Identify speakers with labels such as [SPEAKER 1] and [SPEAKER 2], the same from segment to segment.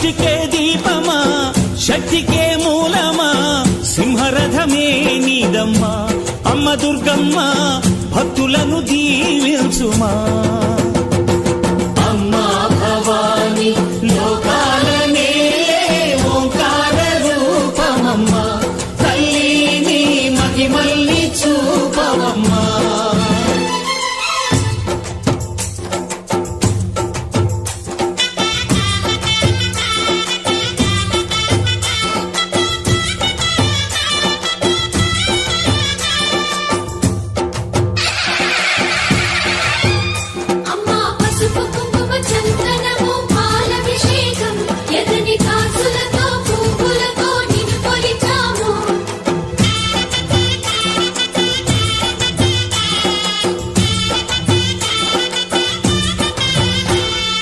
[SPEAKER 1] సృష్టికే దీపమా శక్తికే మూలమా సింహరథమే నీదమ్మా అమ్మ దుర్గమ్మ భక్తులను దీవించుమా అమ్మా భవాని లోకాల నేలే ఓంకార రూపమమ్మా తల్లిని మహిమల్ని చూపవమ్మా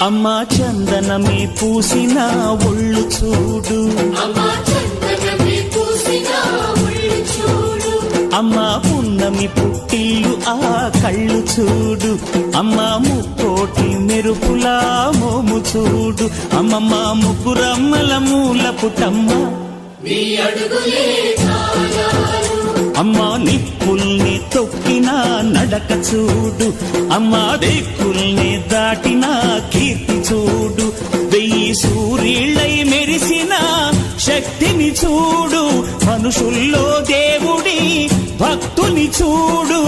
[SPEAKER 1] అమ్మా చందనమే పూసిన ఒళ్ళు చూడు అమ్మా పున్నమి పుట్టిల్లు ఆ కళ్ళు చూడు అమ్మా ముక్కోటి మెరుపులా మోము చూడు అమ్మమ్మ ముగ్గురమ్మల మూల పుటమ్మ అమ్మా నిప్పుల్ని తొక్కిన నడక చూడు అమ్మా దిక్కుల్ని దాటిన కీర్తి చూడు వెయ్యి సూర్యుళ్ళై మెరిసిన శక్తిని చూడు మనుషుల్లో దేవుడి భక్తుని చూడు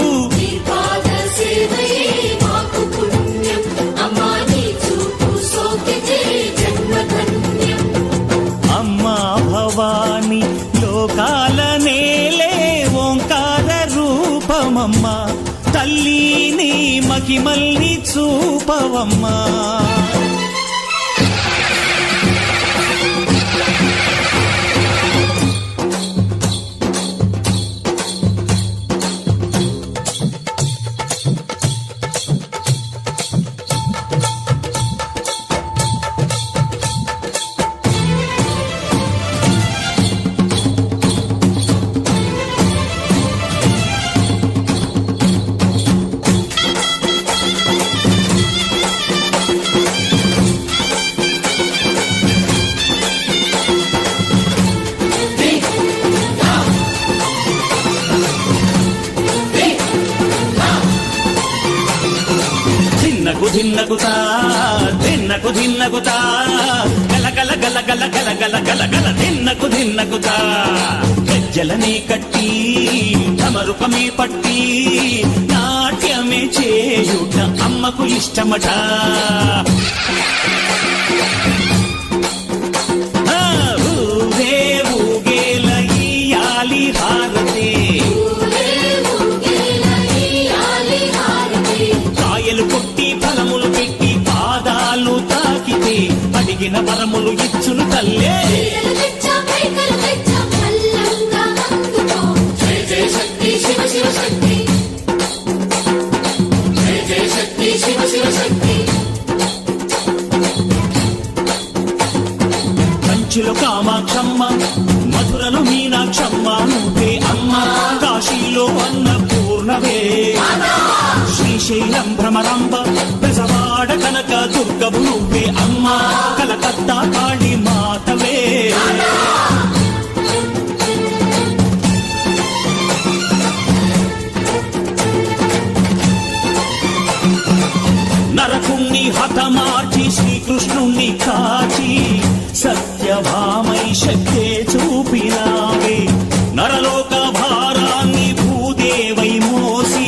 [SPEAKER 1] అమ్మా భవాని లోకాల నేలే ఓంకార రూపమమ్మా తల్లిని మహిమల్ని చూపవమ్మా ధిన్నగుతా ధిన్నకు ధిన్నగుతా గల గల గల గల గల గల గల గల ధిన్నగుతా గజ్జలనే కట్టి తమరుపమే పట్టి నాట్యమే చేయుట అమ్మకు ఇష్టమట ఊరే ఊగేల ఇయ్యాలి హారతే కాయలు కొట్టి ఫలములు పెట్టి పాదాలు తాకితే అడిగిన వరములు ఇచ్చును తల్లే కంచిలో కామాక్షమ్మ మధురలో మీనాక్షమ్మ నువ్వే అమ్మ కాశీలో అన్నపూర్ణవే శ్రీశైలం భ్రమరాంబ బెజవాడ కనక దుర్గవు నువ్వే అమ్మ కలకత్తా కాళీ మాతవే నరకుణ్ణి హతమార్చి శ్రీకృష్ణుణ్ణి కాచి సత్యభామై శక్తే చూపినావే నరలోక భారాన్ని భూదేవై మోసి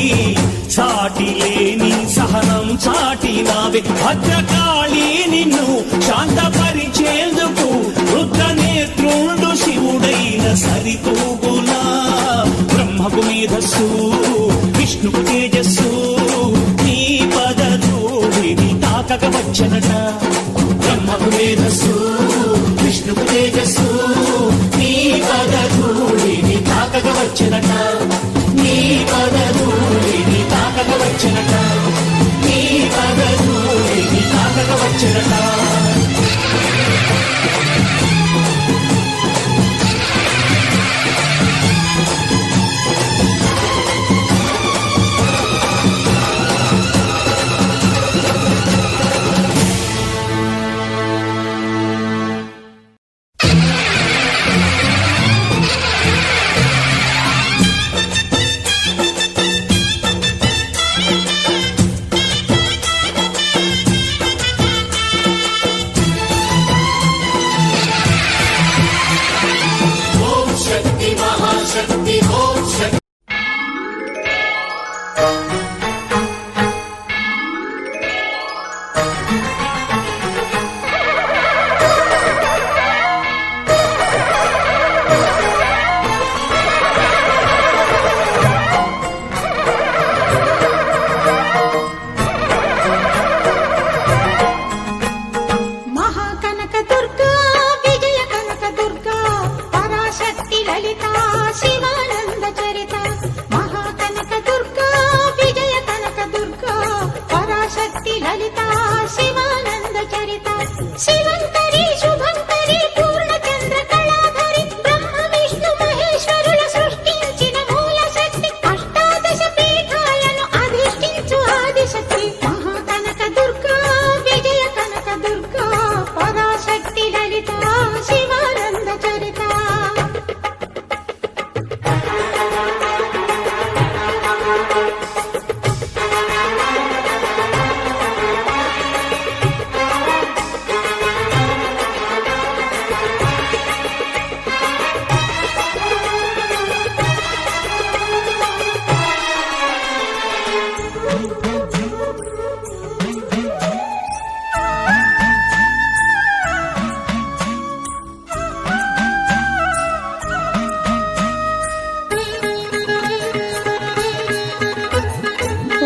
[SPEAKER 1] సాటి లేని సహనం చాటినావే భద్రకాళి నిన్ను శాంతపరిచేందుకు రుద్రనేత్రుండు శివుడైన సరితూగునా బ్రహ్మకు మేధస్సు విష్ణుకు తేజస్సు నీ పదధూళిని తాకక వచ్చనట బ్రహ్మకు మేధస్సు విష్ణుకు తేజస్సు నీ పదధూళిని తాకక వచ్చనట నీ పదధూళిని తాకక వచ్చనట నీ పదధూళిని తాకక వచ్చనట
[SPEAKER 2] చరిత శివంతరి శుభంకరి పూర్ణచంద్ర కళాధరి బ్రహ్మ విష్ణు మహేశ్వరుల సృష్టించిన మూల శక్తి అష్టాదశ పీఠాలను అధిష్ఠించు ఆదిశక్తి మహాకనక దుర్గా విజయ కనక దుర్గా పరాశక్తి లలిత శివానంద చరిత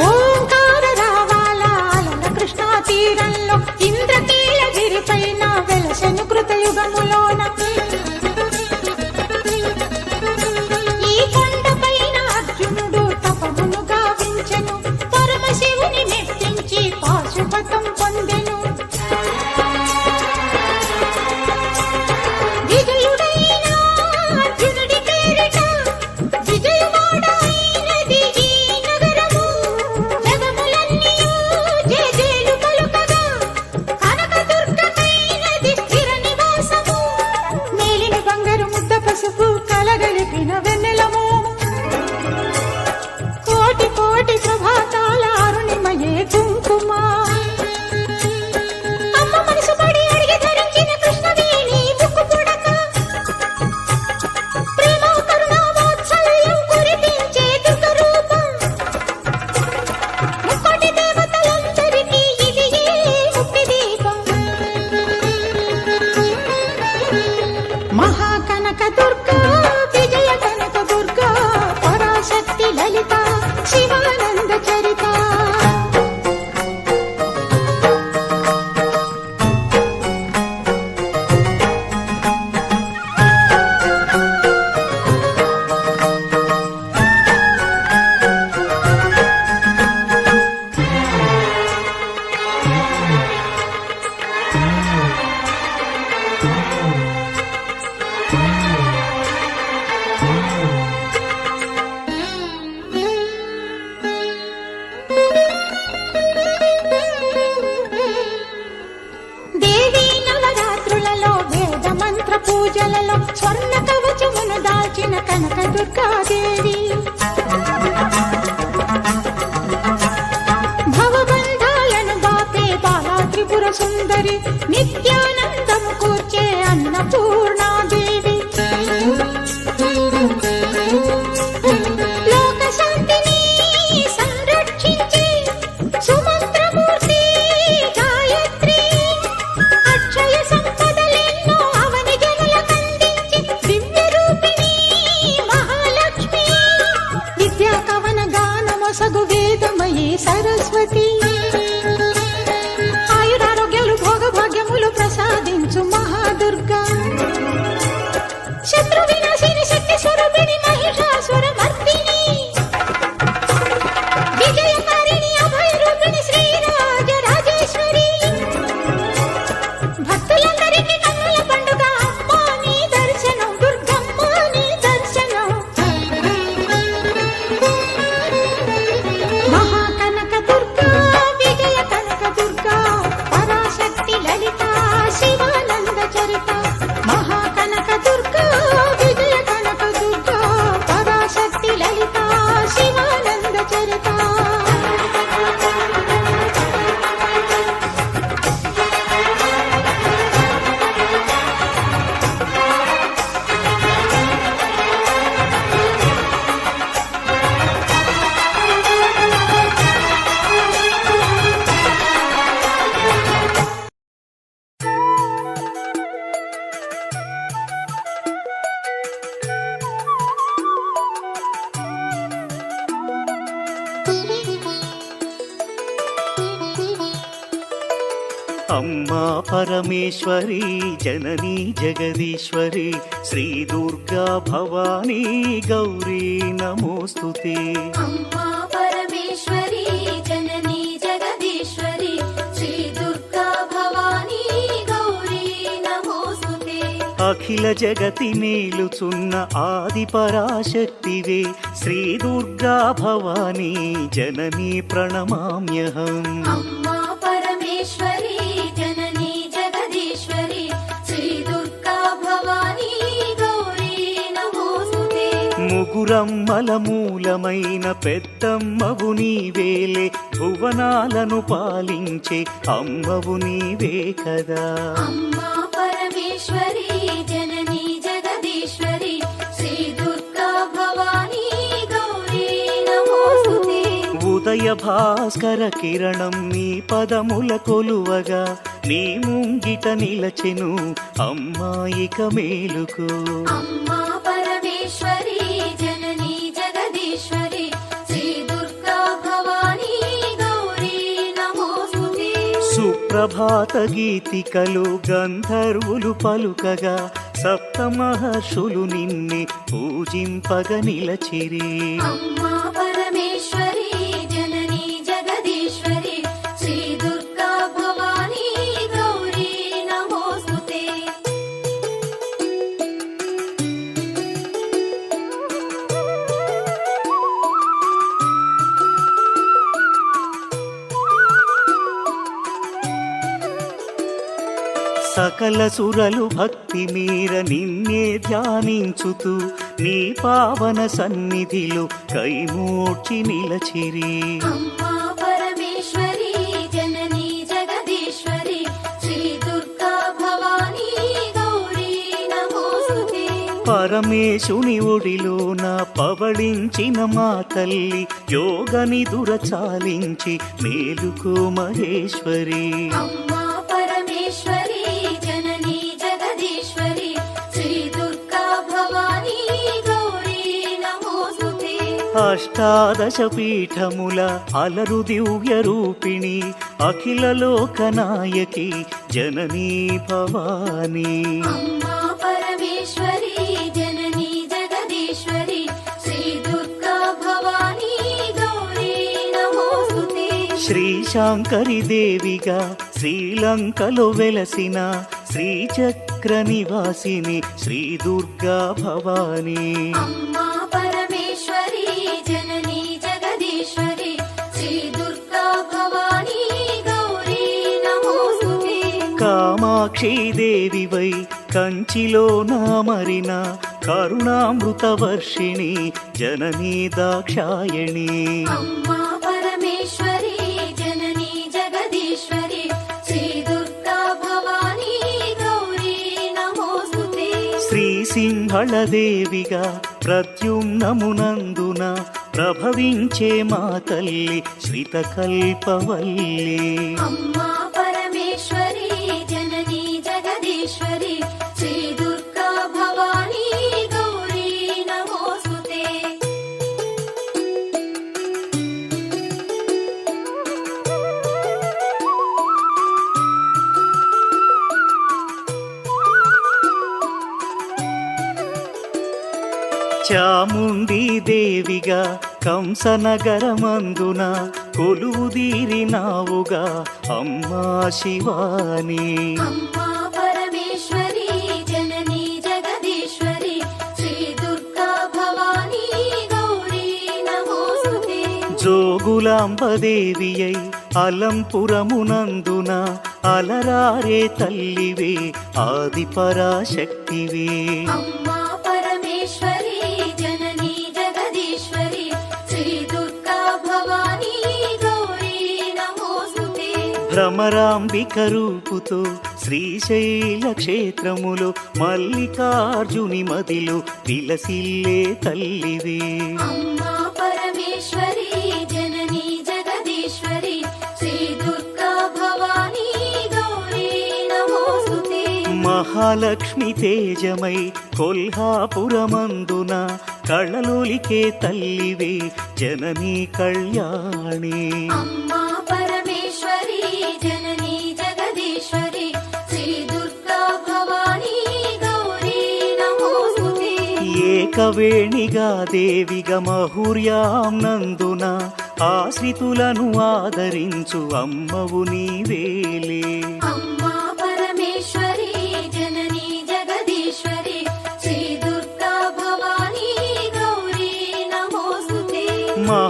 [SPEAKER 2] ఓంకార రావాల అలల కృష్ణా తీరంలో ఇంద్రకీలగిరి పైన వెలసెను కృతయుగములోన ఈ కొండపైన అర్జునుడు తపమును గావించెను పరమశివుని మెప్పించి పాశుపతం పొందెను విజయుడైన అర్జునుడి పేరిట విజయవాడ అయినది ఈ నగరము జగములన్నీయు జేజేలు పలుకగా కనకదుర్గమైనది స్థిర నివాసము మేలిన బంగారు ముద్ద పసుపు కలగలిపిన వెన్నెలము కోటి కోటి ప్రభాతాల అరుణిమయే కుంకుమ అమ్మ మనసు పడి అడిగి ధరించిన కృష్ణవేణి ముక్కు పుడక ప్రేమ కరుణ వాత్సల్యం కురిపించే దుర్గ రూపం ముక్కోటి దేవతలందరికీ ఇది ముక్తి దీపం మహాకనక దుర్గా విజయ కనక దుర్గా పరాశక్తి లలిత శివానంద చరిత దేవీ నవరాత్రులలో వేద మంత్ర పూజలలో స్వర్ణ కవచమును దాల్చిన కనక దుర్గాదేవి భవబంధాలను బాపే బాలా త్రిపుర సుందరి నిత్యానందము కూర్చే అన్నపూర్ణాదేవి లోక శాంతిని సంరక్షించే సుమంత్రమూర్తి గాయత్రి అక్షయ సంపదలెన్నో అవని జనులకందించి దివ్య రూపిణి మహాలక్ష్మి విద్యా కవన గానమొసగు వేదమయీ సరస్వతి ఆయురారోగ్యాలు భోగభాగ్యములు ప్రసాదించు మహాదుర్గా శత్రు వినాశిని శక్తి స్వరూపిణి మహిషాసుర మర్దిని విజయకారిణి అభయ రూపిణి శ్రీరాజ రాజేశ్వరి భక్తులందరికీ కన్నుల పండుగ అమ్మా నీ దర్శనం దుర్గమ్మ నీ దర్శనం మహాకనక దుర్గా విజయ కనక దుర్గా పరాశక్తి లలిత శివానంద చరిత మహాకనక దుర్గా విజయ కనక దుర్గా పరాశక్తి లలిత శివానంద చరిత
[SPEAKER 1] అమ్మా పరమేశ్వరి జననీ జగదీశ్వరి శ్రీ దుర్గా భవానీ గౌరీ నమోస్తుతే.
[SPEAKER 3] అమ్మా పరమేశ్వరి జననీ జగదీశ్వరి శ్రీ దుర్గా భవానీ
[SPEAKER 1] అఖిల జగతి నేలుచున్న ఆది పరాశక్తివే శ్రీ దుర్గా భవానీ జననీ ప్రణమామ్యహం.
[SPEAKER 3] అమ్మా పరమేశ్వరి జననీ జగదీశ్వరి శ్రీ దుర్గా భవానీ గౌరీ నమోస్తుతే.
[SPEAKER 1] ముగురమ్మల మూలమైన పెద్దమ్మవు నీవేలే, భువనాలను పాలించే అమ్మవు నీవే కదా.
[SPEAKER 3] అమ్మా పరమేశ్వరి జననీ జగదీశ్వరి శ్రీ దుర్గా భవానీ గౌరీ నమోస్తుతే.
[SPEAKER 1] ఉదయ భాస్కర కిరణం నీ పదముల కొలువగా, నీ ముంగిట నిలచెను అమ్మాయిక మేలుకు.
[SPEAKER 3] అమ్మా పరమేశ్వరి జననీ జగదీశ్వరి శ్రీ దుర్గా భవానీ గౌరీ నమోస్తుతే.
[SPEAKER 1] సుప్రభాత గీతికలు గంధర్వులు పలుకగా, సప్త మహర్షులు నిన్నే పూజింపగ నిలచిరి.
[SPEAKER 3] అమ్మా పరమేశ్వరి జననీ జగదీశ్వరి శ్రీ దుర్గా భవానీ గౌరీ నమోస్తుతే.
[SPEAKER 1] సకల సురలు భక్తి మీర నిన్నే ధ్యానించుతూ, నీ పావన సన్నిధిలో కైమూర్చి నిలచిరి.
[SPEAKER 3] అమ్మా పరమేశ్వరి జననీ జగదీశ్వరి శ్రీ దుర్గా భవానీ గౌరీ నమోస్తుతే.
[SPEAKER 1] పరమేశుని ఒడిలోన పవళించిన మా తల్లి, యోగని దురచాలించి మేలుకో మహేశ్వరి.
[SPEAKER 3] అమ్మా పరమేశ్వరి జననీ జగదీశ్వరి శ్రీ దుర్గా భవానీ గౌరీ నమోస్తుతే.
[SPEAKER 1] అష్టాదశ పీఠముల అలరు దివ్య రూపిణి, అఖిల లోకనాయకి జననీ భవానీ.
[SPEAKER 3] అమ్మా పరమేశ్వరి జననీ జగదీశ్వరి శ్రీ దుర్గా భవానీ గౌరీ నమోస్తుతే.
[SPEAKER 1] శ్రీశాంకరి దేవిగా శ్రీలంకలో వెలసిన శ్రీచక్ర నివాసిని శ్రీ దుర్గా భవానీ.
[SPEAKER 3] అమ్మా పరమేశ్వరి జననీ జగదీశ్వరి శ్రీ దుర్గా భవానీ గౌరీ నమోస్తుతే.
[SPEAKER 1] కామాక్షి దేవివై కంచిలో నామరిన కరుణామృత వర్షిణి జననీ దాక్షాయణి.
[SPEAKER 3] అమ్మా పరమేశ్వరి జననీ జగదీశ్వరి శ్రీ దుర్గా భవానీ గౌరీ నమోస్తుతే.
[SPEAKER 1] శ్రీ సింహళ దేవిగా ప్రద్యుమ్నమునందున ప్రభవించే మా తల్లి శ్రితకల్పవల్లి.
[SPEAKER 3] అమ్మా పరమేశ్వరి జననీ జగదీశ్వరి శ్రీ దుర్గా భవానీ గౌరీ నమోస్తుతే.
[SPEAKER 1] చాముండి దేవిగా కంసనగరమందున కొలువుదీరినావుగా అమ్మా శివాని.
[SPEAKER 3] అమ్మా పరమేశ్వరి జననీ జగదీశ్వరి శ్రీ దుర్గా భవానీ గౌరీ నమోస్తుతే.
[SPEAKER 1] జోగులాంబదేవియై అలంపురమునందున అలరారే తల్లివే ఆది పరాశక్తివే.
[SPEAKER 3] అమ్మా పరమేశ్వరి జననీ జగదీశ్వరి శ్రీ దుర్గా భవానీ గౌరీ నమోస్తుతే.
[SPEAKER 1] భ్రమరాంబిక రూపుతో శ్రీశైల క్షేత్రములో మల్లికార్జుని మదిలో విలసిల్లే తల్లివే.
[SPEAKER 3] అమ్మా పరమేశ్వరి జననీ జగదీశ్వరి శ్రీ దుర్గా భవానీ గౌరీ నమోస్తుతే.
[SPEAKER 1] మహాలక్ష్మి తేజమై కొల్హాపురమందున కళలోలికే తల్లివే జననీ కళ్యాణి.
[SPEAKER 3] అమ్మా పరమేశ్వరి జననీ జగదీశ్వరి శ్రీ దుర్గా భవానీ గౌరీ నమోస్తుతే.
[SPEAKER 1] ఏకవేణిగా దేవిగా మహుర్యాం నందున ఆశ్రితులను ఆదరించు అమ్మవు నీవేలే.
[SPEAKER 3] అమ్మా పరమేశ్వరి జననీ జగదీశ్వరి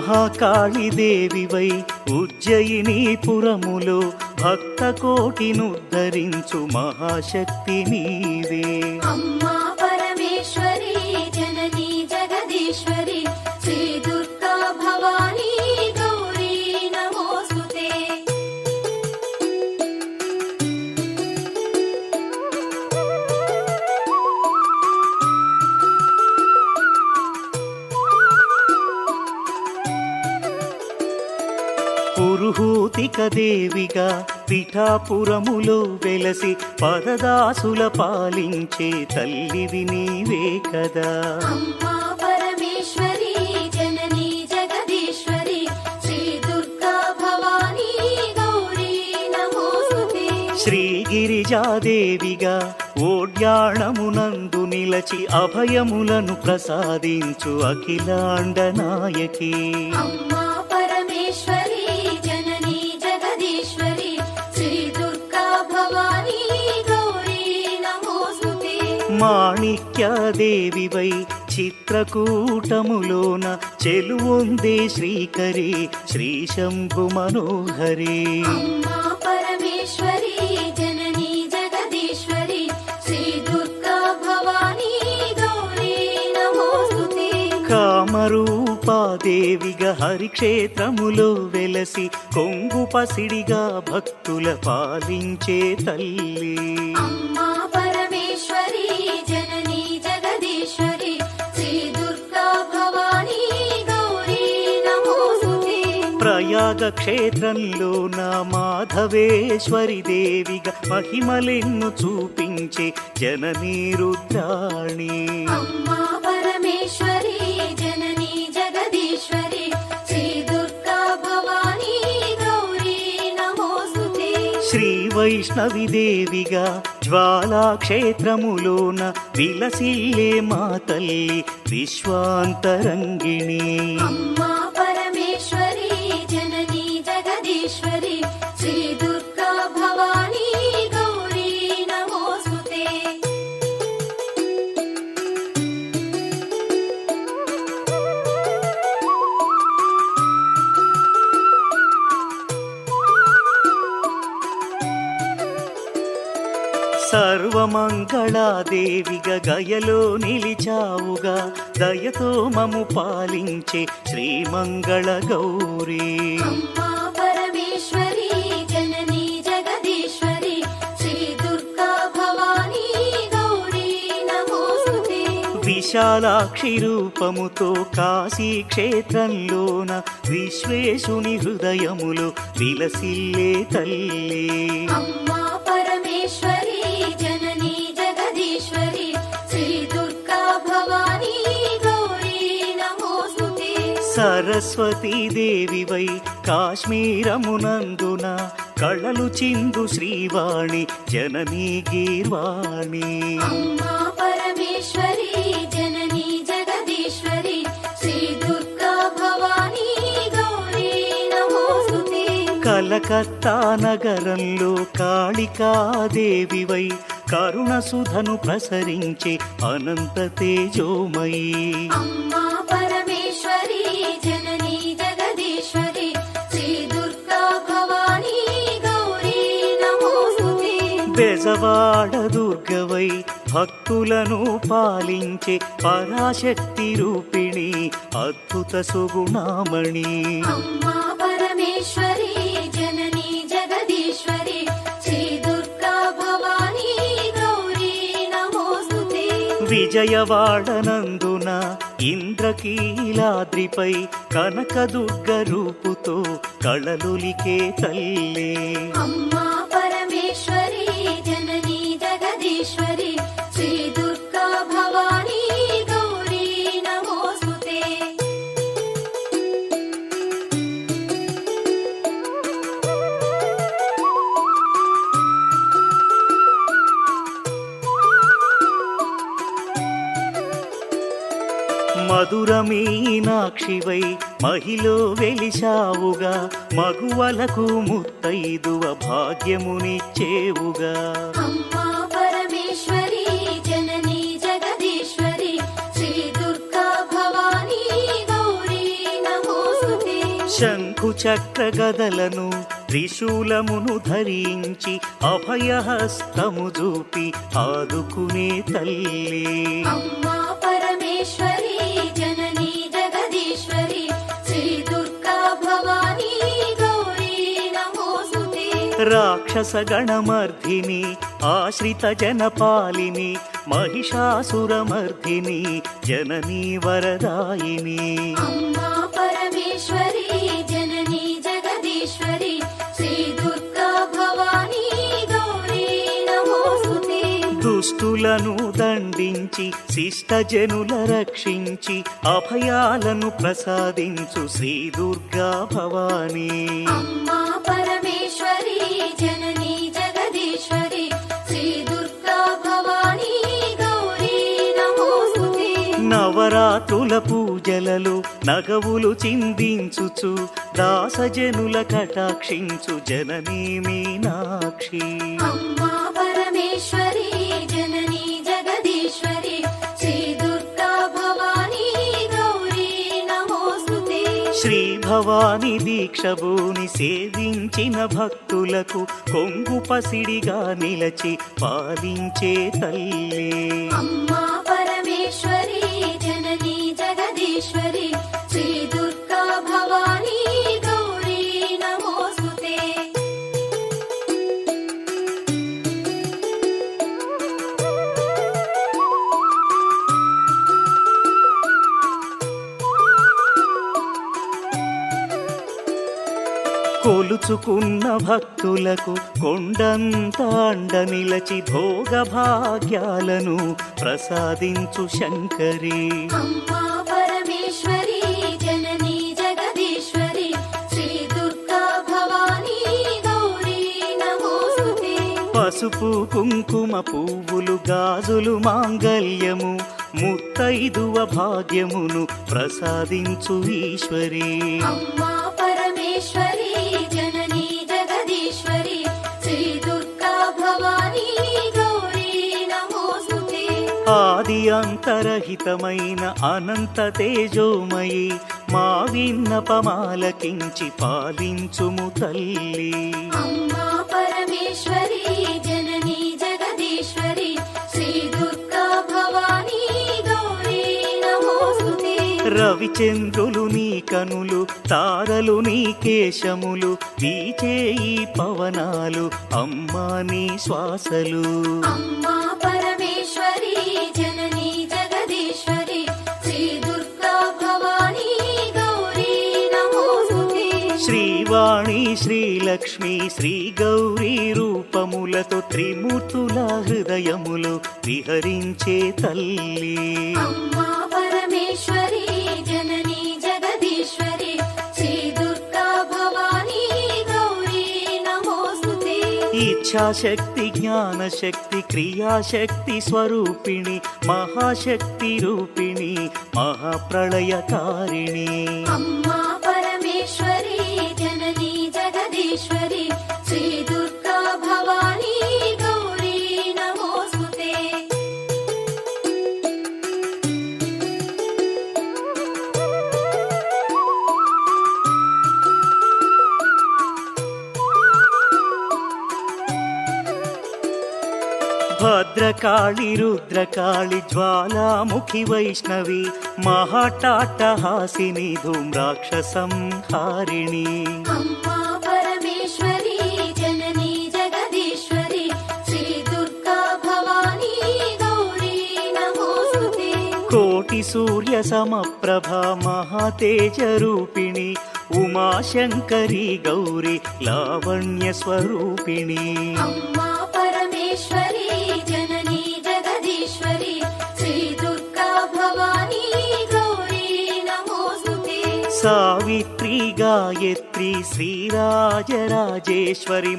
[SPEAKER 1] మహాకాళీదేవివై ఉజ్జయినీపురములో భక్త కోటినుద్ధరించు మహాశక్తి నీవే.
[SPEAKER 3] అమ్మా పరమేశ్వరి జననీ జగదీశ్వరి శ్రీ దుర్గా భవానీ గౌరీ నమోస్తుతే.
[SPEAKER 1] పురుహూతిక దేవిగా పిఠాపురములో వెలసి పరదాసుల పాలించే తల్లివి నీవే కదా.
[SPEAKER 3] అమ్మా పరమేశ్వరి జననీ జగదీశ్వరి శ్రీ దుర్గా భవానీ గౌరీ నమోస్తుతే.
[SPEAKER 1] శ్రీగిరిజాదేవిగా ఓడ్యాణమునందు నిలచి అభయములను ప్రసాదించు అఖిలాండ నాయకి.
[SPEAKER 3] అమ్మా పరమేశ్వరి జననీ జగదీశ్వరి శ్రీ దుర్గా భవానీ గౌరీ నమోస్తుతే.
[SPEAKER 1] మాణిక్యదేవివై చిత్రకూటములోన చెలువొందే శ్రీకరి శ్రీ శంభు మనోహరి.
[SPEAKER 3] అమ్మా పరమేశ్వరి జననీ జగదీశ్వరి శ్రీ దుర్గా భవానీ గౌరీ నమోస్తుతే.
[SPEAKER 1] కామరూపాదేవిగా హరిక్షేత్రములో వెలసి కొంగు పసిడిగా భక్తుల పాలించే తల్లి.
[SPEAKER 3] అమ్మా పరమేశ్వరి జననీ జగదీశ్వరి శ్రీ దుర్గా భవానీ గౌరీ నమోస్తుతే.
[SPEAKER 1] ప్రయాగ క్షేత్రంలో నా మాధవేశ్వరి దేవిగా మహిమలెన్ను చూపించే జననీ రుద్రాణి.
[SPEAKER 3] అమ్మా పరమేశ్వరి జననీ జగదీశ్వరి శ్రీ దుర్గా భవానీ గౌరీ నమోస్తుతే.
[SPEAKER 1] శ్రీ వైష్ణవి దేవిగా జ్వాలా క్షేత్రములోన విలసిల్లే మా తల్లి విశ్వాంతరంగిణి.
[SPEAKER 3] అమ్మా పరమేశ్వరి జననీ జగదీశ్వరి శ్రీ దుర్గా భవానీ గౌరీ నమోస్తుతే.
[SPEAKER 1] సర్వమంగళాదేవిగా గయలో నిలిచావుగా దయతో మము పాలించే శ్రీమంగళ గౌరీ.
[SPEAKER 3] అమ్మా పరమేశ్వరి జననీ జగదీశ్వరి శ్రీ దుర్గా భవానీ గౌరీ నమోస్తుతే.
[SPEAKER 1] విశాలాక్షి రూపముతో కాశీ క్షేత్రంలోన విశ్వేశుని హృదయములో విలసిల్లే తల్లి.
[SPEAKER 3] అమ్మా పరమేశ్వరి జననీ జగదీశ్వరి శ్రీ దుర్గా భవానీ గౌరీ నమోస్తుతే.
[SPEAKER 1] సరస్వతీ దేవివై కాశ్మీరమునందున కళలు చిందు శ్రీవాణి జననీ గీర్వాణి.
[SPEAKER 3] అమ్మా పరమేశ్వరి జననీ జగదీశ్వరి శ్రీ దుర్గా భవానీ గౌరీ నమోస్తుతే.
[SPEAKER 1] కలకత్తా నగరంలో కాళికాదేవివై కరుణ సుధను ప్రసరించే అనంత తేజోమయీ.
[SPEAKER 3] అమ్మా పరమేశ్వరి జననీ జగదీశ్వరి శ్రీ దుర్గా భవానీ గౌరీ నమోస్తుతే.
[SPEAKER 1] బెజవాడ దుర్గవై భక్తులను పాలించే పరాశక్తి రూపిణి అద్భుత సుగుణామణి.
[SPEAKER 3] అమ్మా పరమేశ్వరి జననీ జగదీశ్వరి శ్రీ దుర్గా భవానీ గౌరీ నమోస్తుతే.
[SPEAKER 1] విజయవాడనందున ఇంద్రకీలాద్రిపై కనకదుర్గ రూపుతో కళలులికే తల్లి.
[SPEAKER 3] అమ్మా పరమేశ్వరి జననీ జగదీశ్వరి శ్రీ దుర్గా భవానీ గౌరీ నమోస్తుతే.
[SPEAKER 1] మధుర మీనాక్షివై మహిలో వెలిశావుగా మగువలకు ముత్తైదువ భాగ్యమునిచ్చేవుగా.
[SPEAKER 3] అమ్మా పరమేశ్వరి జననీ జగదీశ్వరి శ్రీ దుర్గా భవానీ గౌరీ నమోస్తుతే.
[SPEAKER 1] శంఖు చక్ర గదలను త్రిశూలమును ధరించి అభయహస్తము చూపి ఆదుకునే తల్లి
[SPEAKER 3] అమ్మా పరమేశ్వరి జననీ జగదీశ్వరి శ్రీ దుర్గా భవానీ గౌరీ నమోస్తుతే.
[SPEAKER 1] రాక్షస గణమర్ధిని ఆశ్రిత జనపాలిని మహిషాసురమర్ధిని జననీ వరదాయిని
[SPEAKER 3] అమ్మా పరమేశ్వరి జననీ జగదీశ్వరి శ్రీ దుర్గా భవానీ గౌరీ నమోస్తుతే.
[SPEAKER 1] దుష్టులను దండించి శిష్టజనుల రక్షించి అభయాలను ప్రసాదించు శ్రీ దుర్గా భవానీ
[SPEAKER 3] అమ్మా పరమేశ్వరి జననీ జగదీశ్వరి శ్రీ దుర్గా భవానీ గౌరీ నమోస్తుతే.
[SPEAKER 1] నవరాత్రుల పూజలలో నగవులు చిందించుచు దాసజనుల కటాక్షించు జననీ మీనాక్షి
[SPEAKER 3] అమ్మా పరమేశ్వరి జననీ జగదీశ్వరి శ్రీ దుర్గా భవానీ గౌరీ నమోస్తుతే.
[SPEAKER 1] శ్రీ భవాని దీక్షభూని సేవించిన భక్తులకు కొంగు పసిడిగా నిలచి పాలించే తల్లి
[SPEAKER 3] అమ్మా పరమేశ్వరి జననీ జగదీశ్వరి శ్రీ దుర్గా భవానీ గౌరీ నమోస్తుతే.
[SPEAKER 1] కొలుచుకున్న భక్తులకు కొండంత అండ నిలచి భోగ భాగ్యాలను ప్రసాదించు శంకరి
[SPEAKER 3] అమ్మా పరమేశ్వరి జననీ జగదీశ్వరి శ్రీ దుర్గా భవానీ గౌరీ నమోస్తుతే.
[SPEAKER 1] పసుపు కుంకుమ పువ్వులు గాజులు మాంగల్యము ముత్తైదువ భాగ్యమును ప్రసాదించు ఈశ్వరి
[SPEAKER 3] అమ్మా పరమేశ్వరి జననీ జగదీశ్వరి శ్రీ దుర్గా భవానీ గౌరీ నమోస్తుతే.
[SPEAKER 1] ఆది అంతరహితమైన అనంత తేజోమయి మా విన్నపమాలకించి పాలించుము తల్లి
[SPEAKER 3] అమ్మా పరమేశ్వరి జననీ జగదీశ్వరి శ్రీ దుర్గా భవానీ గౌరీ నమోస్తుతే.
[SPEAKER 1] రవిచంద్రులు నీ కనులు తారలు నీ కేశములు వీచే ఈ పవనాలు అమ్మా నీ శ్వాసలు
[SPEAKER 3] అమ్మా పరమేశ్వరి జననీ జగదీశ్వరి శ్రీ దుర్గా భవానీ గౌరీ నమోస్తుతే.
[SPEAKER 1] శ్రీవాణి శ్రీలక్ష్మి శ్రీ గౌరీ రూపములతో త్రిమూర్తుల హృదయములు విహరించే తల్లి
[SPEAKER 3] అమ్మా పరమేశ్వరి జననీ జగదీశ్వరి శ్రీ దుర్గా భవానీ గౌరీ నమోస్తుతే.
[SPEAKER 1] ఇచ్ఛాశక్తి జ్ఞానశక్తి క్రియాశక్తి స్వరూపిణి మహాశక్తి రూపిణి మహాప్రళయకారిణి
[SPEAKER 3] అమ్మా పరమేశ్వరి జననీ జగదీశ్వరి శ్రీ దుర్గా భవానీ గౌరీ నమోస్తుతే.
[SPEAKER 1] భద్రకాళి రుద్రకాళి జ్వాలాముఖి వైష్ణవి మహాటాట్టహాసిని ధూమ్రాక్షసంహారిణి
[SPEAKER 3] అమ్మా పరమేశ్వరి జననీ జగదీశ్వరి శ్రీ దుర్గా భవానీ గౌరీ నమోస్తుతే.
[SPEAKER 1] కోటి సూర్య సమప్రభ మహాతేజ రూపిణి ఉమాశంకరి గౌరి లావణ్య స్వరూపిణి
[SPEAKER 3] అమ్మా పరమేశ్వరి జననీ జగదీశ్వరి శ్రీ దుర్గా భవానీ గౌరీ నమోస్తుతే.
[SPEAKER 1] సావిత్రి గాయత్రి శ్రీరాజరాజేశ్వరి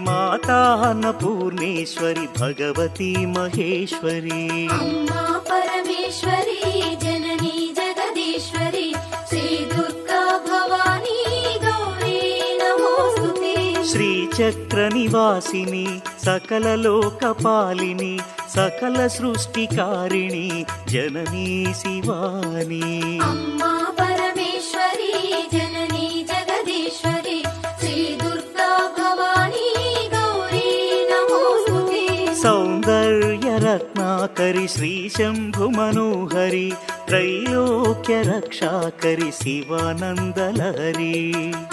[SPEAKER 1] మాతా అన్నపూర్ణేశ్వరి భగవతి మహేశ్వరి
[SPEAKER 3] అమ్మా పరమేశ్వరి జననీ జగదీశ్వరి శ్రీ దుర్గా భవానీ గౌరీ నమోస్తుతే.
[SPEAKER 1] శ్రీచక్ర నివాసిని సకల లోకపాలిని సకల సృష్టికారిణి జననీ శివాని
[SPEAKER 3] అమ్మా పరమేశ్వరి జననీ జగదీశ్వరి
[SPEAKER 1] కరుణాకరి శ్రీ శంభు మనోహరి త్రైలోక్య రక్షాకరి శివానందలహరి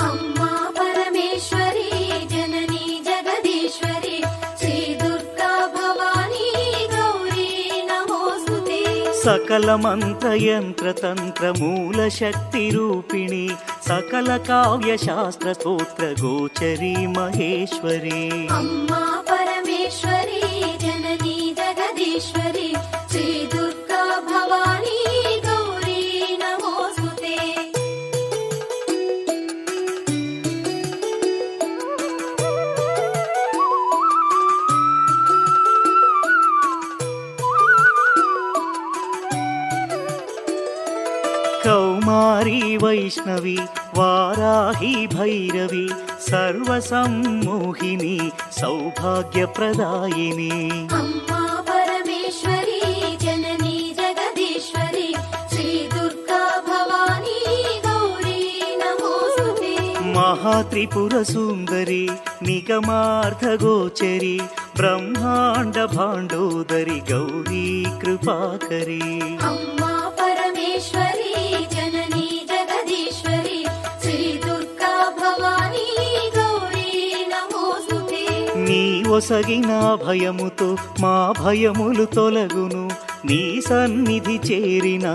[SPEAKER 3] అమ్మా పరమేశ్వరి జననీ జగదీశ్వరి శ్రీ దుర్గా భవానీ గౌరీ నమోస్తుతే
[SPEAKER 1] సకల మంత్ర యంత్ర తంత్ర మూల శక్తి రూపిణి సకల కావ్య శాస్త్ర స్తోత్ర గోచరి మహేశ్వరి
[SPEAKER 3] అమ్మా పరమేశ్వరి జననీ జగదీశ్వరి శ్రీ దుర్గా భవానీ గౌరీ నమోస్తుతే
[SPEAKER 1] కౌమారీ వైష్ణవి వారాహి భైరవి సర్వసమ్మోహిని సౌభాగ్యప్రదాయిని
[SPEAKER 3] అమ్మా పరమేశ్వరి జననీ జగదీశ్వరి శ్రీ దుర్గా భవానీ గౌరీ నమోస్తుతే
[SPEAKER 1] మహాత్రిపుర సుందరి నిగమార్థగోచరి బ్రహ్మాండ భాండోదరి గౌరీ కృపాకరి
[SPEAKER 3] అమ్మా పరమేశ్వరి జననీ జగదీశ్వరి శ్రీ దుర్గా భవానీ గౌరీ నమోస్తుతే
[SPEAKER 1] నీ ఒసగిన భయముతో మా భయములు తొలగును నీ సన్నిధి చేరిన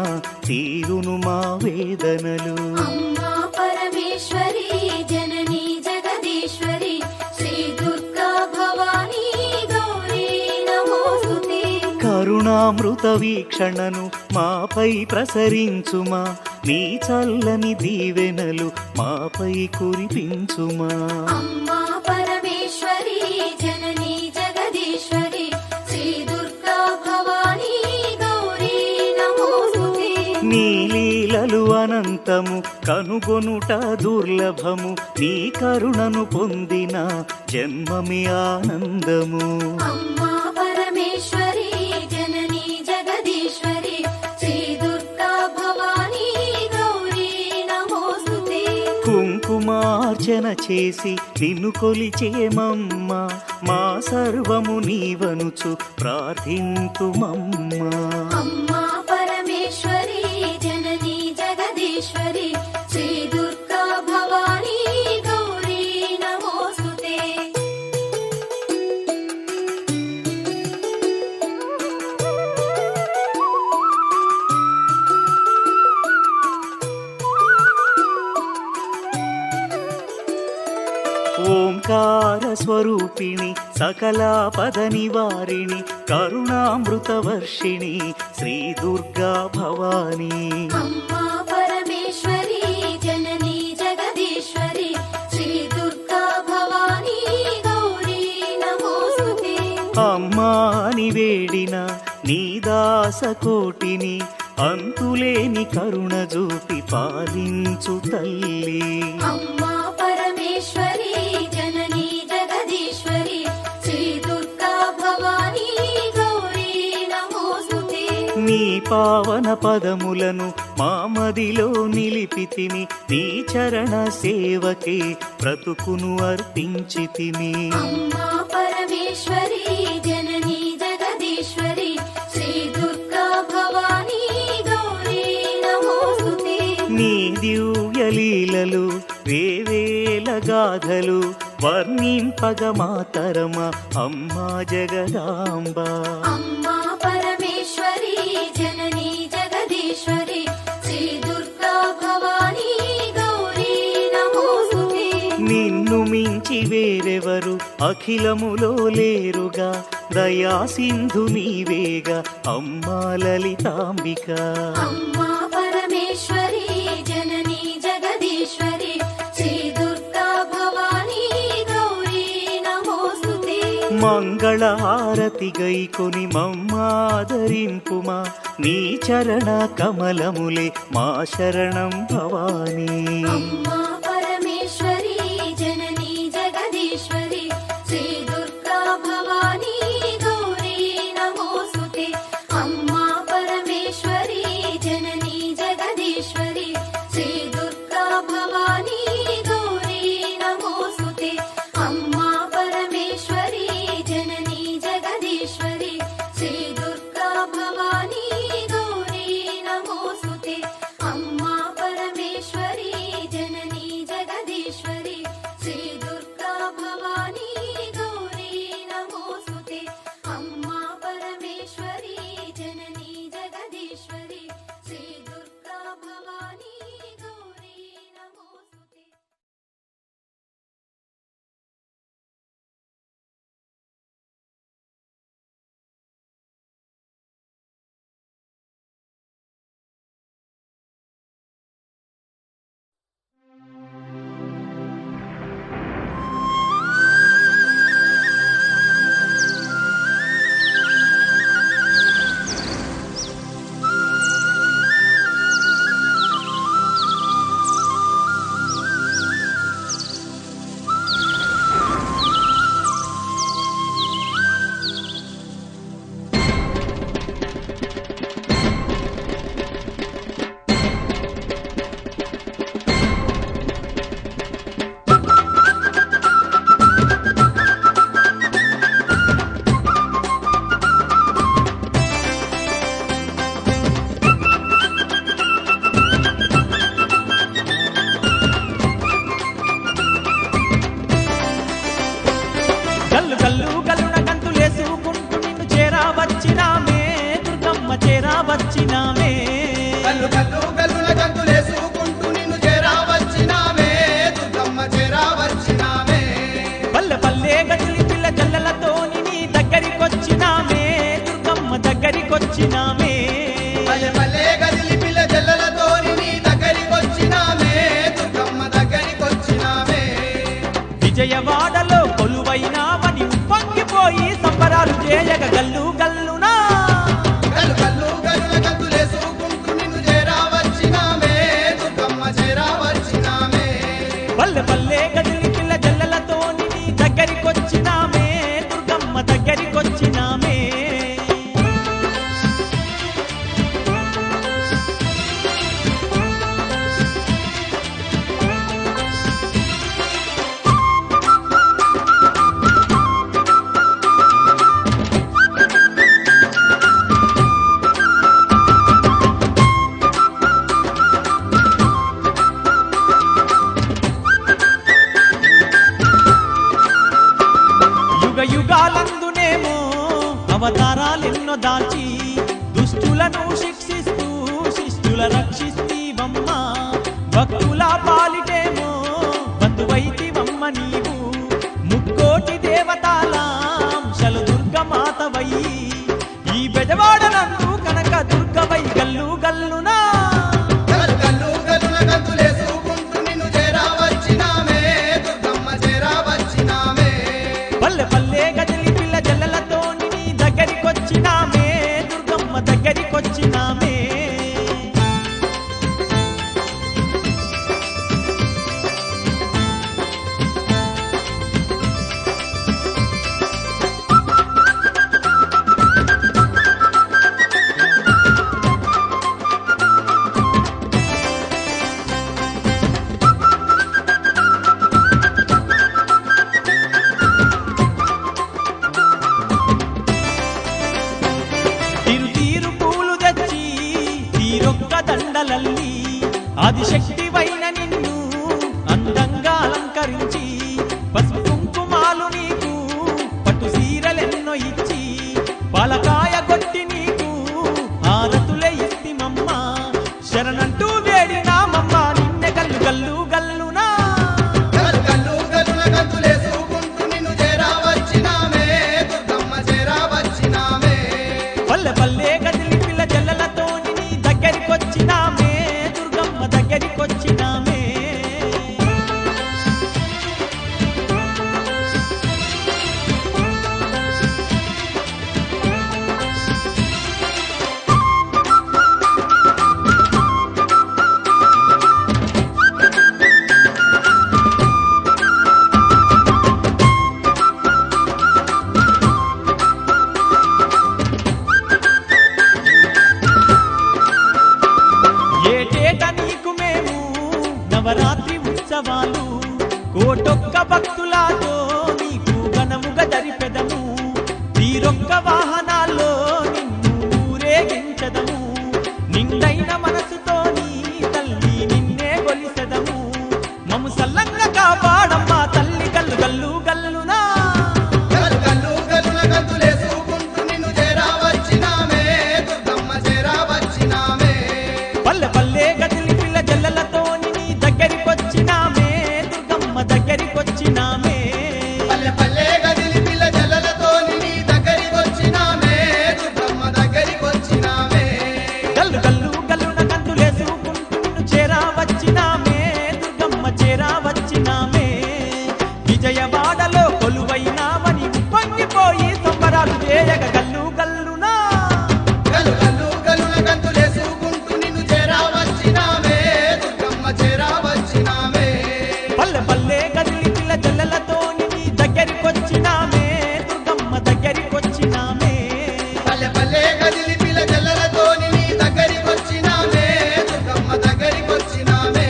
[SPEAKER 1] తీరును మా వేదనలు
[SPEAKER 3] అమ్మా పరమేశ్వరి జననీ జగదీశ్వరి శ్రీ దుర్గా భవానీ గౌరీ నమోస్తుతే
[SPEAKER 1] కరుణామృత వీక్షణను మాపై ప్రసరించుమా నీ చల్లని దీవెనలు మాపై కురిపించుమా
[SPEAKER 3] అమ్మా పరమేశ్వరి జననీ జగదీశ్వరి శ్రీ దుర్గా భవానీ గౌరీ నమోస్తుతే
[SPEAKER 1] నీ లీలలు అనంతము కనుగొనుట దుర్లభము నీ కరుణను పొందిన జన్మమే ఆనందము
[SPEAKER 3] అమ్మా పరమేశ్వరి జననీ జగదీశ్వరి శ్రీ దుర్గా భవానీ గౌరీ నమోస్తుతే
[SPEAKER 1] కుంకుమార్చన చేసి నిన్ను కొలిచేమమ్మ మా సర్వము నీవనుచు ప్రార్థింతుమమ్మా
[SPEAKER 3] అమ్మా పరమేశ్వరి జననీ జగదీశ్వరి శ్రీ దుర్గా భవానీ గౌరీ నమోస్తుతే
[SPEAKER 1] ఓంకార స్వరూపిణి సకలాపద నివారిణి కరుణామృత వర్షిణి శ్రీ దుర్గా భవానీ
[SPEAKER 3] అమ్మా పరమేశ్వరి జననీ జగదీశ్వరి శ్రీ దుర్గా భవానీ గౌరీ నమోస్తుతే
[SPEAKER 1] అమ్మా అని వేడిన నీ దాస కోటిని అంతులేని కరుణ చూపి పాలించు తల్లి
[SPEAKER 3] అమ్మా పరమేశ్వరి జననీ జగదీశ్వరి శ్రీ దుర్గా భవానీ గౌరీ నమోస్తుతే
[SPEAKER 1] నీ పావన పదములను మామదిలో నిలిపితిమి నీ చరణ సేవకే బ్రతుకును అర్పించితిమి
[SPEAKER 3] అమ్మా పరమేశ్వరి జననీ జగదీశ్వరి శ్రీ దుర్గా భవానీ గౌరీ నమోస్తుతే
[SPEAKER 1] నీ దివ్య లీలలు వేవేల గాథలు వర్ణింపగ మాతరమ అమ్మా జగదాంబ
[SPEAKER 3] అమ్మా పరమేశ్వరి జననీ జగదీశ్వరి శ్రీ దుర్గా భవానీ గౌరీ నమోస్తుతే
[SPEAKER 1] నిన్ను మించి వేరెవరు అఖిలములో లేరుగా దయా సింధు నీవేగా అమ్మా లలితాంబిక
[SPEAKER 3] అమ్మా పరమేశ్వరి జననీ జగదీశ్వరి శ్రీ దుర్గా భవానీ గౌరీ నమోస్తుతే
[SPEAKER 1] మంగళహారతి గైకొని మమ్మాదరింపుమా నీ చరణ కమలములే మా శరణం భవానీ
[SPEAKER 3] అమ్మా పరమేశ్వరి జననీ జగదీశ్వరి శ్రీ దుర్గా భవానీ గౌరీ నమోస్తుతే అమ్మా పరమేశ్వరి జననీ జగదీశ్వరి శ్రీ దుర్గా భవానీ గౌరీ నమోస్తుతే అమ్మా పరమేశ్వరి జననీ జగదీశ్వరి శ్రీ దుర్గా
[SPEAKER 1] వచ్చినామే
[SPEAKER 4] పల్లె పల్లె గదిలి పిల్ల జల్లలతోని నీ దగ్గరికొచ్చినామే దుర్గమ్మ దగ్గరికొచ్చినామే
[SPEAKER 1] విజయవాడలో కొలువైనావని ఉప్పొంగిపోయి సంబరాలు చేయగ గల్లు గల్లునా
[SPEAKER 4] గల్లు గల్లు గల్లున గంతులేసుకుంటూ నిన్ను చేరావచ్చినామే దుర్గమ్మ చేరావచ్చినామే
[SPEAKER 1] పల్లె పల్లె గదిలి పిల్ల జల్లలతోని నీ దగ్గరికొచ్చినామే దుర్గమ్మ దగ్గరికొచ్చినామే యుగ యుగాలందునేమో అవతారాలెన్నో దాల్చి దుష్టులను శిక్షిస్తూ శిష్టుల రక్షిస్తీవమ్మ భక్తుల పాలిటేమో బంధువైతివమ్మ నీవు ముక్కోటి దేవతాల అంశలు దుర్గమాతవై ఈ బెజవాడనందు కనక దుర్గవై గల్లు గల్లునా
[SPEAKER 4] గల్లు గల్లు గల్లున గంతులేసుకుంటూ నిన్ను చేరావచ్చినామే దుర్గమ్మ చేరావచ్చినామే
[SPEAKER 1] పల్లె పల్లె గదిలి పిల్ల జల్లలతోని నీ దగ్గరికొచ్చినామే దుర్గమ్మ దగ్గరికొచ్చినామే తీరు తీరు పూలు తెచ్చి తీరొక్క దండలల్లి ఆదిశక్తివైన నిన్ను అందంగా అలంకరించి పసుపు కుంకుమాలు నీకు పట్టు సీరలెన్నో ఇచ్చి పాలకాయ కొట్టి నీకు ఆరతులే ఇస్తిమమ్మ శరణంటూ వేడినామమ్మ నిన్నె గల్లు గల్లు గల్లునా
[SPEAKER 4] గల్లు గల్లు గల్లున గంతులేసుకుంటూ నిన్ను చేరావచ్చినామే దుర్గమ్మ చేరావచ్చినామే
[SPEAKER 1] పల్లె పల్లె గదిలి పిల్ల జల్లలతోని నీ దగ్గరికొచ్చినామే దుర్గమ్మ దగ్గరికొచ్చినామే ఏటేట నీకు మేము నవరాత్రి ఉత్సవాలు కోటొక్క భక్తులతో నీకు ఘనముగా జరిపెదము తీరొక్క వాహనాల్లో నిన్ను ఊరేగించదము నిండైన మనసుతోని తల్లి నిన్నే గొలిసెదము మము సల్లంగా కాపాడమ్మా తల్లి గల్లు గల్లు గల్లునా
[SPEAKER 4] గల్లు గల్లు గల్లున గంతులేసుకుంటూ నిన్ను చేరావచ్చినామే దుర్గమ్మ చేరావచ్చినామే
[SPEAKER 1] పల్లె పల్లె గదిలి పిల్ల జల్లలతోని నీ దగ్గరికొచ్చినామే దుర్గమ్మ దగ్గరికొచ్చినామే
[SPEAKER 4] పల్లె పల్లె గదిలి పిల్ల జల్లలతోని నీ దగ్గరికొచ్చినామే దుర్గమ్మ దగ్గరికొచ్చినామే
[SPEAKER 1] గల్లు గల్లు గల్లున గంతులేసుకుంటూ నిన్ను చేరావచ్చినామే దుర్గమ్మ చేరావచ్చినామే విజయవాడలో కొలువైనావని ఉప్పొంగిపోయి సంబరాలు చేయగ గల్లు గల్లునా
[SPEAKER 4] గల్లు గల్లు గల్లున గంతులేసుకుంటూ నిన్ను చేరావచ్చినామే దుర్గమ్మ చేరావచ్చినామే
[SPEAKER 1] పల్లె పల్లె గదిలి పిల్ల జల్లలతోని నీ దగ్గరికొచ్చినామే దుర్గమ్మ దగ్గరికొచ్చినామే
[SPEAKER 4] పల్లె పల్లె గదిలి పిల్ల జల్లలతోని నీ దగ్గరికొచ్చినామే దుర్గమ్మ దగ్గరికొచ్చినామే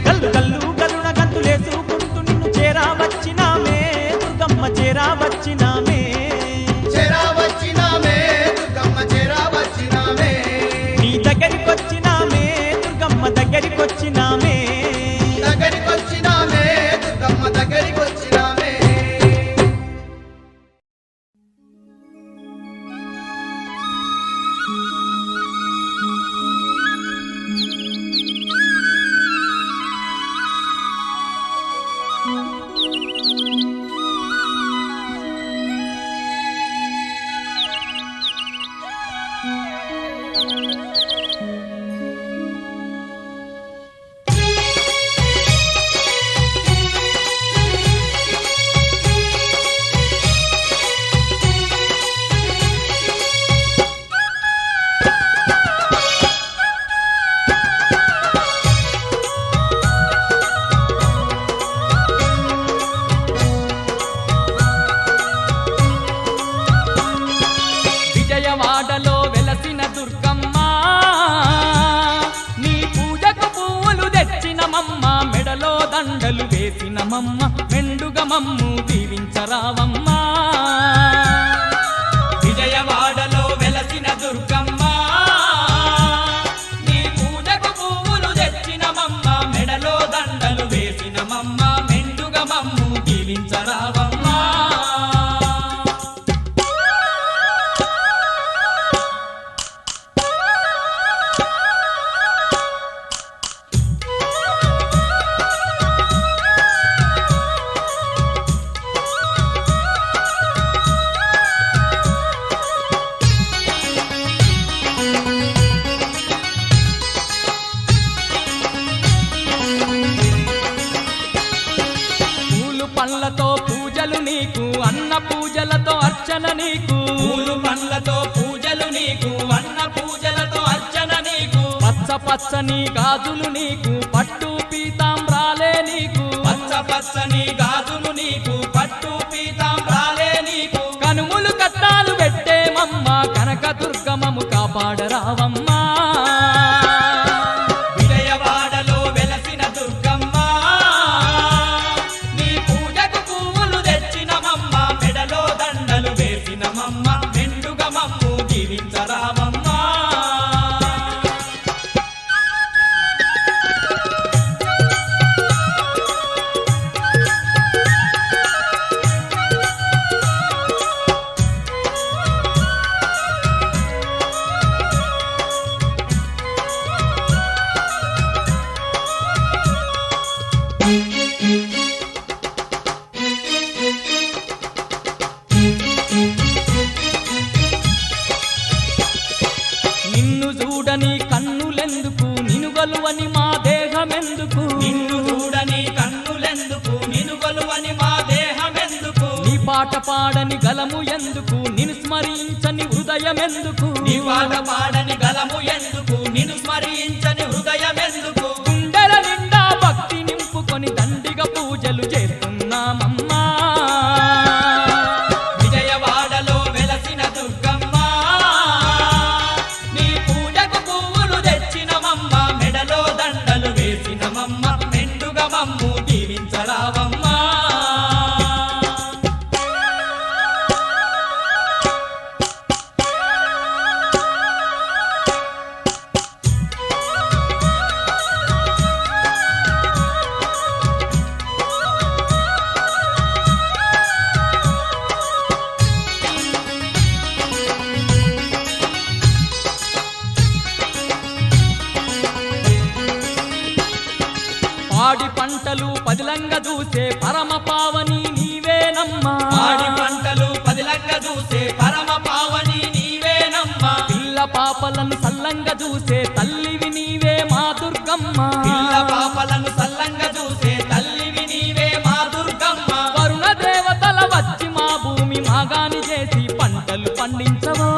[SPEAKER 1] గల్లు గల్లు గల్లున గంతులేసుకుంటూ నిన్ను చేరావచ్చినామే దుర్గమ్మ చేరావచ్చినామే
[SPEAKER 4] చేరావచ్చి
[SPEAKER 5] వేసినమమ్మ మెండుగా మమ్ము దీవించరావమ్మా. విజయవాడలో వెలసిన దుర్గమ్మ నీ పూజకు పువ్వులు తెచ్చినమమ్మ మెడలో దండలు వేసినమమ్మ మెండుగా మమ్ము దీవించరావమ్మా. పండ్లతో పూజలు నీకు అన్న పూజలతో అర్చన నీకు పూలు పండ్లతో పూజలు నీకు అన్న పూజలతో అర్చన నీకు పచ్చ పచ్చని గాజులు నీకు పట్టు పీతాంబ్రాలే నీకు పచ్చ పచ్చని గాజులు నీకు పట్టు పీతాంబ్రాలే నీకు కనుములు కట్టాలు పెట్టేమమ్మ కనక దుర్గమము కాపాడరావమ్మా. నిన్ను చూడని కన్నులెందుకు నిన్ను గలువని మా దేహమెందుకు నిన్ను చూడని కన్నులెందుకు నిన్ను గలువని మా దేహమెందుకు నీ పాట పాడని గలము ఎందుకు నిన్ను స్మరించని హృదయమెందుకు నీ పాట పాడని గలము ఎందుకు నిన్ను స్మరించని హృదయమెందుకు గుండెల నిండా భక్తి నింపుకొని దండిగా పూజలు చేస్తున్నామమ్మా. విజయవాడలో వెలసిన దుర్గమ్మ నీ పూజకు పువ్వులు తెచ్చినమమ్మ మెడలో దండలు వేసినమమ్మ మెండుగా మమ్ము దీవించరావమ్మా. పాడి పంటలు పదిలంగా చూసే పరమ పావని నీవేనమ్మా. పాడి పంటలు పదిలంగా చూసే పరమ పావని నీవేనమ్మా. పిల్ల పాపలను సల్లంగా చూసే తల్లివి నీవే మా దుర్గమ్మ. పిల్ల పాపలను సల్లంగా చూసే తల్లివి నీవే మా దుర్గమ్మ. వరుణ దేవతల వచ్చి మా భూమి మాగాని చేసి పంటలు పండించవో.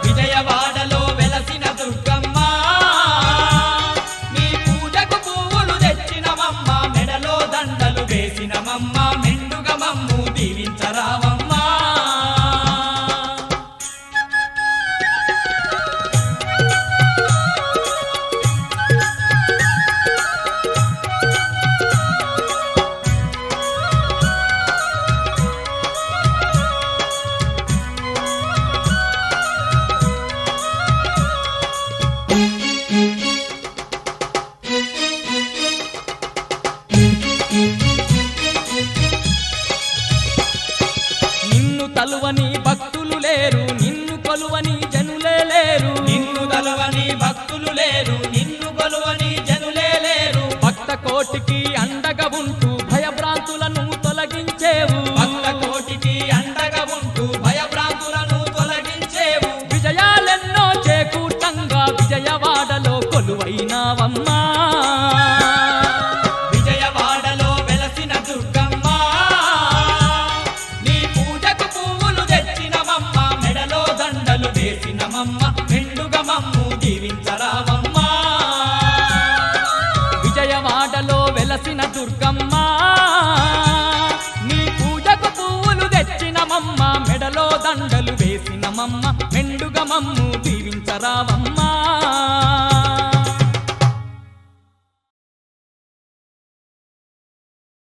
[SPEAKER 5] విజయవాడలో వెలసిన దుర్గమ్మ నీ పూజకు పువ్వులు తెచ్చినమమ్మ మెడలో దండలు వేసినమమ్మ మెండుగా మమ్ము దీవించరావమ్మా. నిన్ను తలువని భక్తులు లేరు నిన్ను కొలువని జనులే లేరు. నిన్ను తలువని భక్తులు లేరు నిన్ను కొలువని జనులే లేరు. భక్త కోటికి అండగా ఉంటూ భయభ్రాంతులను తొలగించేవు. భక్త కోటికి అండగా ఉంటూ భయభ్రాంతులను తొలగించేవు. విజయాలెన్నో చేకూర్చంగా విజయవాడలో కొలువైనావమ్మా. విజయవాడలో వెలసిన దుర్గమ్మ నీ పూజకు పువ్వులు తెచ్చినమమ్మ మెడలో దండలు వేసినమమ్మ మెండుగా మమ్ము దీవించరావమ్మా. విజయవాడలో వెలసిన దుర్గమ్మ నీ పూజకు పువ్వులు తెచ్చినమమ్మ మెడలో దండలు వేసినమమ్మ మెండుగా మమ్ము దీవించరావమ్మా.